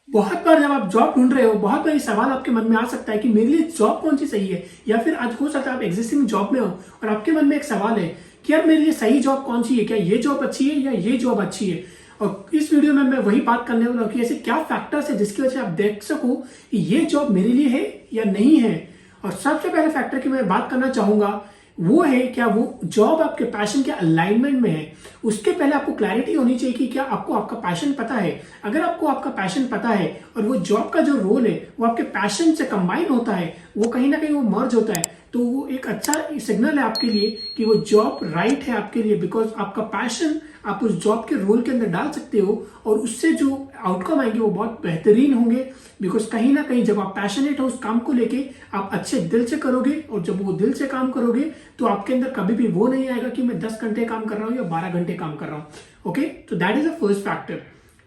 बहुत बार जब आप जॉब ढूंढ रहे हो, बहुत बार ये सवाल आपके मन में आ सकता है कि मेरे लिए जॉब कौन सी सही है, या फिर आज हो सकता है आप एग्जिस्टिंग जॉब में हो और आपके मन में एक सवाल है कि यार मेरे लिए सही जॉब कौन सी है, क्या ये जॉब अच्छी है या ये जॉब अच्छी है। और इस वीडियो में मैं वही बात करने वाला हूँ कि ऐसे क्या फैक्टर्स है जिसकी वजह से आप देख सको कि ये जॉब मेरे लिए है या नहीं है। और सबसे पहले फैक्टर की मैं बात करना चाहूंगा वो है क्या वो जॉब आपके पैशन के अलाइनमेंट में है। उसके पहले आपको क्लैरिटी होनी चाहिए कि क्या आपको आपका पैशन पता है। अगर आपको आपका पैशन पता है और वो जॉब का जो रोल है वो आपके पैशन से कंबाइन होता है, वो कहीं ना कहीं वो मर्ज होता है, तो वो एक अच्छा सिग्नल है आपके लिए कि वो जॉब राइट है आपके लिए। बिकॉज आपका पैशन आप उस जॉब के रोल के अंदर डाल सकते हो और उससे जो आउटकम आएंगे वो बहुत बेहतरीन होंगे। बिकॉज कहीं ना कहीं जब आप पैशनेट हो उस काम को लेके आप अच्छे दिल से करोगे, और जब वो दिल से काम करोगे तो आपके अंदर कभी भी वो नहीं आएगा कि मैं 10 घंटे काम कर रहा हूँ या 12 घंटे काम कर रहा हूँ। ओके, तो that is the first factor.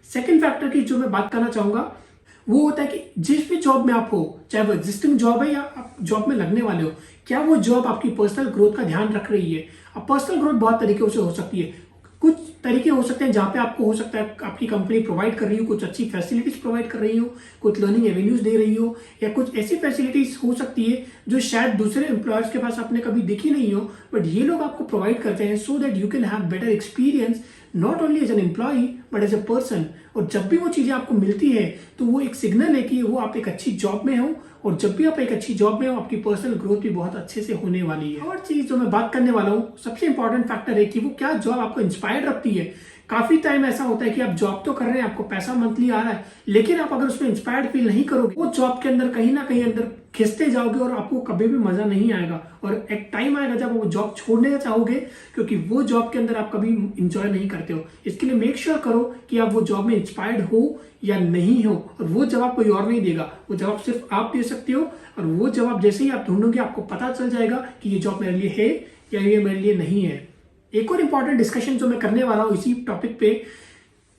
Second factor की जो मैं बात करना चाहूंगा वो होता है कि जिस भी जॉब में आप हो, चाहे वो एग्जिस्टिंग जॉब है या आप जॉब में लगने वाले हो, क्या वो जॉब आपकी पर्सनल ग्रोथ का ध्यान रख रही है। अब पर्सनल ग्रोथ बहुत तरीकों से हो सकती है। कुछ तरीके हो सकते हैं जहाँ पे आपको हो सकता है आपकी कंपनी प्रोवाइड कर रही हो, कुछ अच्छी फैसिलिटीज प्रोवाइड कर रही हो, कुछ लर्निंग एवेन्यूज दे रही हो, या कुछ ऐसी फैसिलिटीज हो सकती है जो शायद दूसरे एम्प्लॉयर्स के पास आपने कभी देखी नहीं हो, बट ये लोग आपको प्रोवाइड करते हैं so that you can have better experience not only as an employ but as a person. और जब भी वो चीजें आपको मिलती है तो वो एक सिग्नल है कि वो आप एक अच्छी जॉब में हो, और जब भी आप एक अच्छी जॉब में हो आपकी पर्सनल ग्रोथ भी बहुत अच्छे से होने वाली है। और चीज जो मैं बात करने वाला हूँ सबसे इंपॉर्टेंट फैक्टर है कि वो क्या जॉब आपको इंस्पायर्ड रखती है। काफी टाइम ऐसा होता है कि आप जॉब तो कर रहे हैं, आपको पैसा मंथली आ रहा है, लेकिन आप अगर उसमें इंस्पायर्ड फील नहीं करोगे वो जॉब के अंदर कहीं ना कहीं अंदर खिंचते जाओगे और आपको कभी भी मजा नहीं आएगा। और एक टाइम आएगा जब वो जॉब छोड़ने चाहोगे, क्योंकि वो जॉब के अंदर आप कभी इंजॉय नहीं करते हो। इसके लिए मेक श्योर करो कि आप वो जॉब में इंस्पायर्ड हो या नहीं हो, और वो जवाब कोई और नहीं देगा, वो जवाब सिर्फ आप दे सकते हो। और वो जवाब जैसे ही आप ढूंढोगे आपको पता चल जाएगा कि ये जॉब मेरे लिए है या ये मेरे लिए नहीं है। एक और इंपॉर्टेंट डिस्कशन जो मैं करने वाला हूं इसी टॉपिक पे,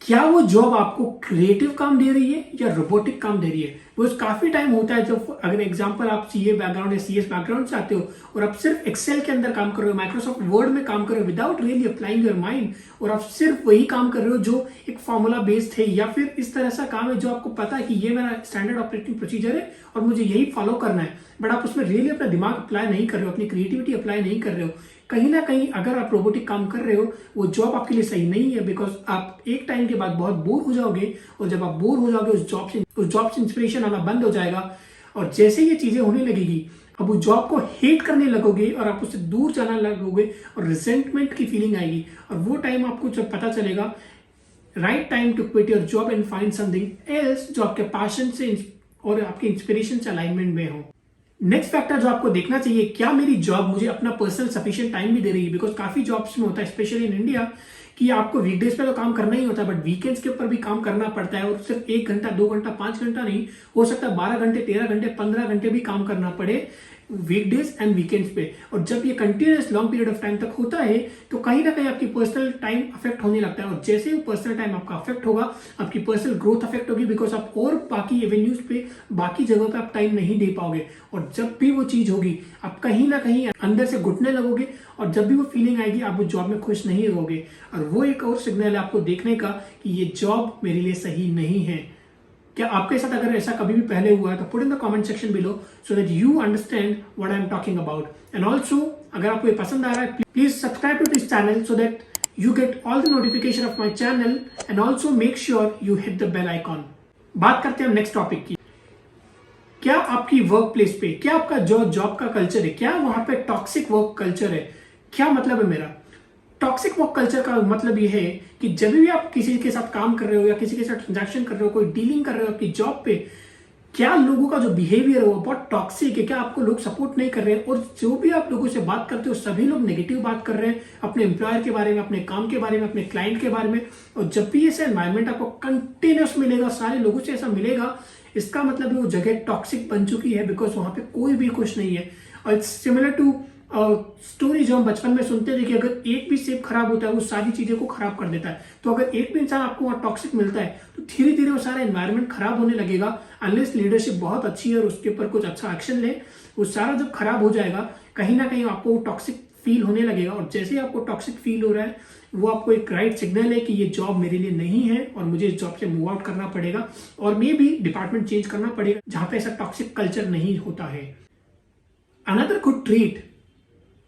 क्या वो जॉब आपको क्रिएटिव काम दे रही है या रोबोटिक काम दे रही है। वो काफी टाइम होता है जब अगर एग्जांपल आप सीए बैकग्राउंड या सीएस बैकग्राउंड से आते हो और आप सिर्फ एक्सेल के अंदर काम कर रहे हो, माइक्रोसॉफ्ट वर्ड में काम कर रहे हो without really applying your mind, और आप सिर्फ वही काम कर रहे हो जो एक फॉर्मूला बेस्ड है, या फिर इस तरह सा काम है जो आपको पता है कि ये मेरा स्टैंडर्ड ऑपरेटिंग प्रोसीजर है और मुझे यही फॉलो करना है, बट आप उसमें रियली अपना दिमाग अप्लाई नहीं कर रहे हो, अपनी क्रिएटिविटी अप्लाई नहीं कर रहे हो। कहीं ना कहीं अगर आप रोबोटिक काम कर रहे हो वो जॉब आपके लिए सही नहीं है। बिकॉज आप एक टाइम के बाद बहुत बोर हो जाओगे, और जब आप बोर हो जाओगे उस जॉब से इंस्पिरेशन आना बंद हो जाएगा, और जैसे ये चीजें होने लगेगी अब उस जॉब को हेट करने लगोगे और आप उससे दूर जाना लगोगे और रिजेंटमेंट की फीलिंग आएगी। और वो टाइम आपको जब पता चलेगा right time to quit your job and find something else जो आपके पैशन से और आपके इंस्पिरेशन से अलाइनमेंट में हो। नेक्स्ट फैक्टर जो आपको देखना चाहिए, क्या मेरी जॉब मुझे अपना पर्सनल सफिशिएंट टाइम भी दे रही है। बिकॉज काफी जॉब्स में होता है स्पेशली इन इंडिया कि आपको वीकडेज पे तो काम करना ही होता है, बट वीकेंड्स के ऊपर भी काम करना पड़ता है, और सिर्फ 1 घंटा 2 घंटा 5 घंटा नहीं, हो सकता है 12 घंटे 13 घंटे 15 घंटे भी काम करना पड़े वीकडेज एंड वीकेंड्स पे। और जब ये continuous long period of time तक होता है तो कहीं ना कहीं आपकी पर्सनल टाइम अफेक्ट होने लगता है, और जैसे ही पर्सनल टाइम आपका अफेक्ट होगा आपकी पर्सनल ग्रोथ अफेक्ट होगी, बिकॉज आप और बाकी एवेन्यूज पे बाकी जगहों पे आप टाइम नहीं दे पाओगे। और जब भी वो चीज होगी आप कहीं ना कहीं अंदर से घुटने लगोगे, और जब भी वो फीलिंग आएगी आप वो जॉब में खुश नहीं रहोगे, और वो एक और सिग्नल है आपको देखने का कि ये जॉब मेरे लिए सही नहीं है। क्या आपके साथ अगर ऐसा कभी भी पहले हुआ है तो put in the comment section below so that you understand what I am talking about. And also अगर आपको ये पसंद आ रहा है please subscribe to this channel so that you get all the notification of my channel, and also make sure you hit the bell icon. बात करते हैं हम नेक्स्ट टॉपिक की। क्या आपकी वर्क प्लेस पे, क्या आपका जो जॉब का कल्चर है, क्या वहां पे टॉक्सिक वर्क कल्चर है। क्या मतलब है मेरा टॉक्सिक वर्क कल्चर का मतलब ये है कि जब भी आप किसी के साथ काम कर रहे हो या किसी के साथ ट्रांजैक्शन कर रहे हो, कोई डीलिंग कर रहे हो आपकी जॉब पे, क्या लोगों का जो बिहेवियर है वो बहुत टॉक्सिक है, क्या आपको लोग सपोर्ट नहीं कर रहे हैं, और जो भी आप लोगों से बात करते हो सभी लोग नेगेटिव बात कर रहे हैं अपने एम्प्लॉयर के बारे में, अपने काम के बारे में, अपने क्लाइंट के बारे में। और जब भी ऐसा एनवायरमेंट आपको कंटिन्यूस मिलेगा, सारे लोगों से ऐसा मिलेगा, इसका मतलब वो जगह टॉक्सिक बन चुकी है, बिकॉज वहां पे कोई भी खुश नहीं है। और इट्स सिमिलर टू स्टोरी जो हम बचपन में सुनते थे कि अगर एक भी सेब खराब होता है वो सारी चीजें को खराब कर देता है। तो अगर एक भी इंसान आपको वहां टॉक्सिक मिलता है तो धीरे धीरे वो सारा एनवायरनमेंट खराब होने लगेगा, अनलेस लीडरशिप बहुत अच्छी है और उसके ऊपर कुछ अच्छा एक्शन ले, वो सारा जब खराब हो जाएगा कहीं ना कहीं आपको टॉक्सिक फील होने लगेगा, और जैसे ही आपको टॉक्सिक फील हो रहा है वो आपको एक राइट सिग्नल है कि ये जॉब मेरे लिए नहीं है और मुझे इस जॉब से मूव आउट करना पड़ेगा और मे भी डिपार्टमेंट चेंज करना पड़ेगा जहां पे ऐसा टॉक्सिक कल्चर नहीं होता है। Another good treat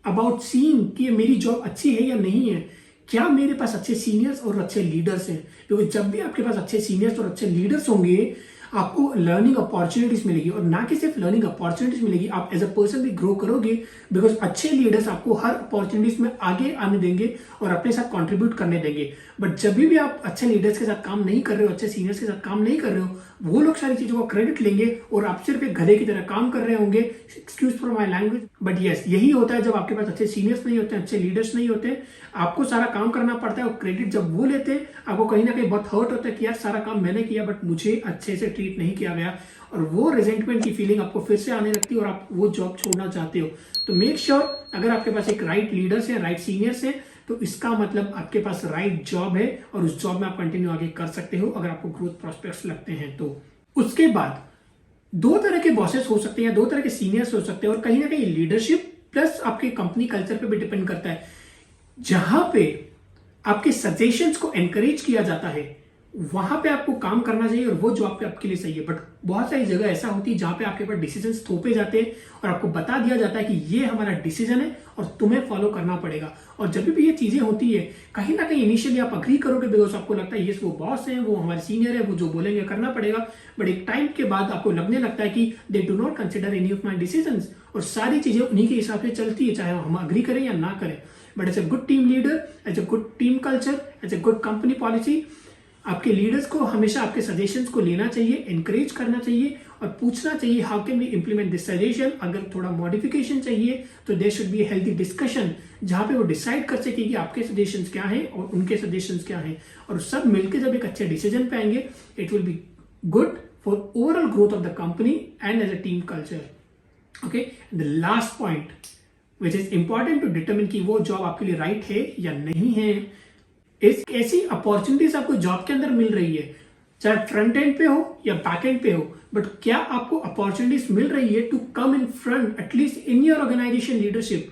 about seeing कि मेरी जॉब अच्छी है या नहीं है, क्या मेरे पास अच्छे सीनियर्स और अच्छे लीडर्स हैं। क्योंकि जब भी आपके पास अच्छे सीनियर्स और अच्छे लीडर्स होंगे आपको लर्निंग अपॉर्चुनिटीज मिलेगी, और ना कि सिर्फ लर्निंग अपॉर्चुनिटीज मिलेगी, आप एज अ पर्सन भी ग्रो करोगे। बिकॉज अच्छे लीडर्स आपको हर अपॉर्चुनिटीज में आगे आने देंगे और अपने साथ कंट्रीब्यूट करने देंगे। बट जब भी आप अच्छे लीडर्स के साथ काम नहीं कर रहे हो, अच्छे सीनियर्स के साथ काम नहीं कर रहे हो, वो लोग सारी चीजों का क्रेडिट लेंगे और आप सिर्फ एक गधे की तरह काम कर रहे होंगे। Excuse for my language, but yes यही होता है जब आपके पास अच्छे सीनियर्स नहीं होते, अच्छे लीडर्स नहीं होते, आपको सारा काम करना पड़ता है और क्रेडिट जब वो लेते हैं आपको कहीं ना कहीं बहुत हर्ट होता है कि यार सारा काम मैंने किया बट मुझे अच्छे से ट्रीट नहीं किया गया, और वो रिजेंटमेंट की फीलिंग आपको फिर से आने लगती है और आप वो जॉब छोड़ना चाहते हो। तो मेक श्योर अगर आपके पास एक राइट लीडर्स है, राइट सीनियर्स है, तो इसका मतलब आपके पास राइट जॉब है और उस जॉब में आप कंटिन्यू आगे कर सकते हो अगर आपको ग्रोथ प्रोस्पेक्ट्स लगते हैं तो। उसके बाद दो तरह के बॉसेस हो सकते हैं, दो तरह के सीनियर्स हो सकते हैं, और कहीं ना कहीं लीडरशिप प्लस आपके कंपनी कल्चर पे भी डिपेंड करता है। जहां पे आपके सजेशंस को एनकरेज किया जाता है वहां पे आपको काम करना चाहिए और वो जॉब पे आपके लिए सही है। बट बहुत सारी जगह ऐसा होती है जहां पे आपके पास डिसीजंस थोपे जाते हैं और आपको बता दिया जाता है कि ये हमारा डिसीजन है और तुम्हें फॉलो करना पड़ेगा। और जब भी ये चीजें होती है कहीं ना कहीं इनिशियली आप अग्री करोगे बिकॉज आपको लगता है ये वो बॉस है, वो हमारे सीनियर है, वो जो बोलेंगे करना पड़ेगा। बट एक टाइम के बाद आपको लगने लगता है कि they do not consider any of my decisions, और सारी चीजें उन्हीं के हिसाब से चलती है चाहे हम अग्री करें या ना करें। But as a good team leader, as a good team culture, as a good company policy, आपके लीडर्स को हमेशा आपके सजेशंस को लेना चाहिए, एनकरेज करना चाहिए और पूछना चाहिए how can we implement this suggestion. अगर थोड़ा मॉडिफिकेशन चाहिए तो there should be healthy discussion जहां पे वो डिसाइड कर सके कि आपके सजेशंस क्या हैं और उनके सजेशंस क्या हैं, और सब मिलकर जब एक अच्छे डिसीजन पे आएंगे it will be good for overall growth of the company and as a team culture. Okay, the last point which is important to determine कि वो जॉब आपके लिए राइट है या नहीं है, ऐसी अपॉर्चुनिटीज आपको जॉब के अंदर मिल रही है चाहे फ्रंट एंड पे हो या बैक एंड पे हो, बट क्या आपको अपॉर्चुनिटीज मिल रही है to come in front at least in your organisation leadership.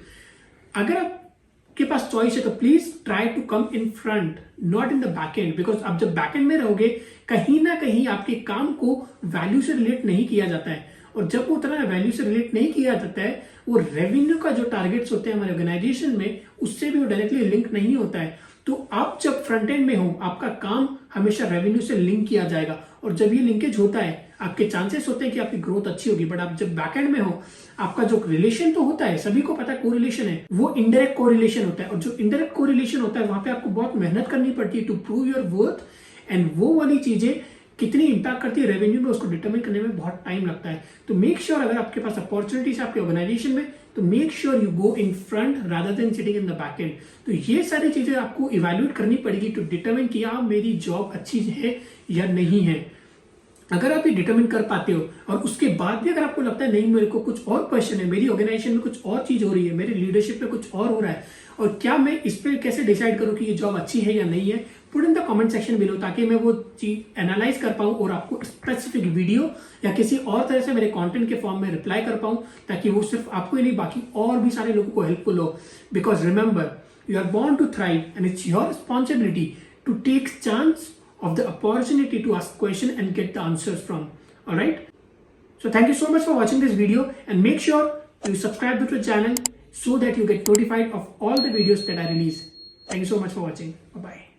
अगर आपके पास चॉइस है तो please try to come in front, not in the back end, because आप जब बैक एंड में रहोगे कहीं ना कहीं आपके काम को वैल्यू से रिलेट नहीं किया जाता है, और जब वो उतना वैल्यू से रिलेट नहीं किया जाता है वो रेवेन्यू का जो टारगेट्स होते हैं हमारे ऑर्गेनाइजेशन में उससे भी वो डायरेक्टली लिंक नहीं होता है। तो आप जब फ्रंट एंड में हो आपका काम हमेशा रेवेन्यू से लिंक किया जाएगा, और जब ये लिंकेज होता है आपके चांसेस होते हैं कि आपकी ग्रोथ अच्छी होगी। बट आप जब बैक एंड में हो आपका जो रिलेशन तो होता है, सभी को पता है कोरिलेशन है, वो इनडायरेक्ट कोरिलेशन होता है, और जो इनडायरेक्ट कोरिलेशन होता है वहां पे आपको बहुत मेहनत करनी पड़ती है to prove your worth, and वो वाली चीजें कितनी इंपैक्ट करती है रेवेन्यू में उसको डिटरमिन करने में बहुत टाइम लगता है। तो मेक श्योर अगर आपके पास अपॉर्चुनिटीज है आपके ऑर्गेनाइजेशन में तो make sure you go in front rather than sitting in the back and. तो ये सारी चीजें आपको इवैल्यूएट करनी पड़ेगी टू डिटरमिन कि हाँ मेरी जॉब अच्छी है या नहीं है। अगर आप ये डिटरमिन कर पाते हो और उसके बाद भी अगर आपको लगता है नहीं मेरे को कुछ और क्वेश्चन है, मेरी ऑर्गेनाइजेशन में कुछ और चीज हो रही है, मेरे लीडरशिप में कुछ और हो रहा है, और क्या मैं इस पर कैसे डिसाइड करूं कि ये जॉब अच्छी है या नहीं है, put in the comment section below ताकि मैं वो चीज एनालाइज कर पाऊं और आपको स्पेसिफिक वीडियो या किसी और तरह से मेरे कंटेंट के फॉर्म में रिप्लाई कर पाऊं, ताकि वो सिर्फ आपको ही नहीं बाकी और भी सारे लोगों को हेल्पफुल हो। Because remember you are born to thrive and it's your responsibility to take chance of the opportunity to ask question and get the answers from. All right, so thank you so much for watching this video and make sure you subscribe to the channel so that you get notified of all the videos that I release. Thank you so much for watching. Bye bye.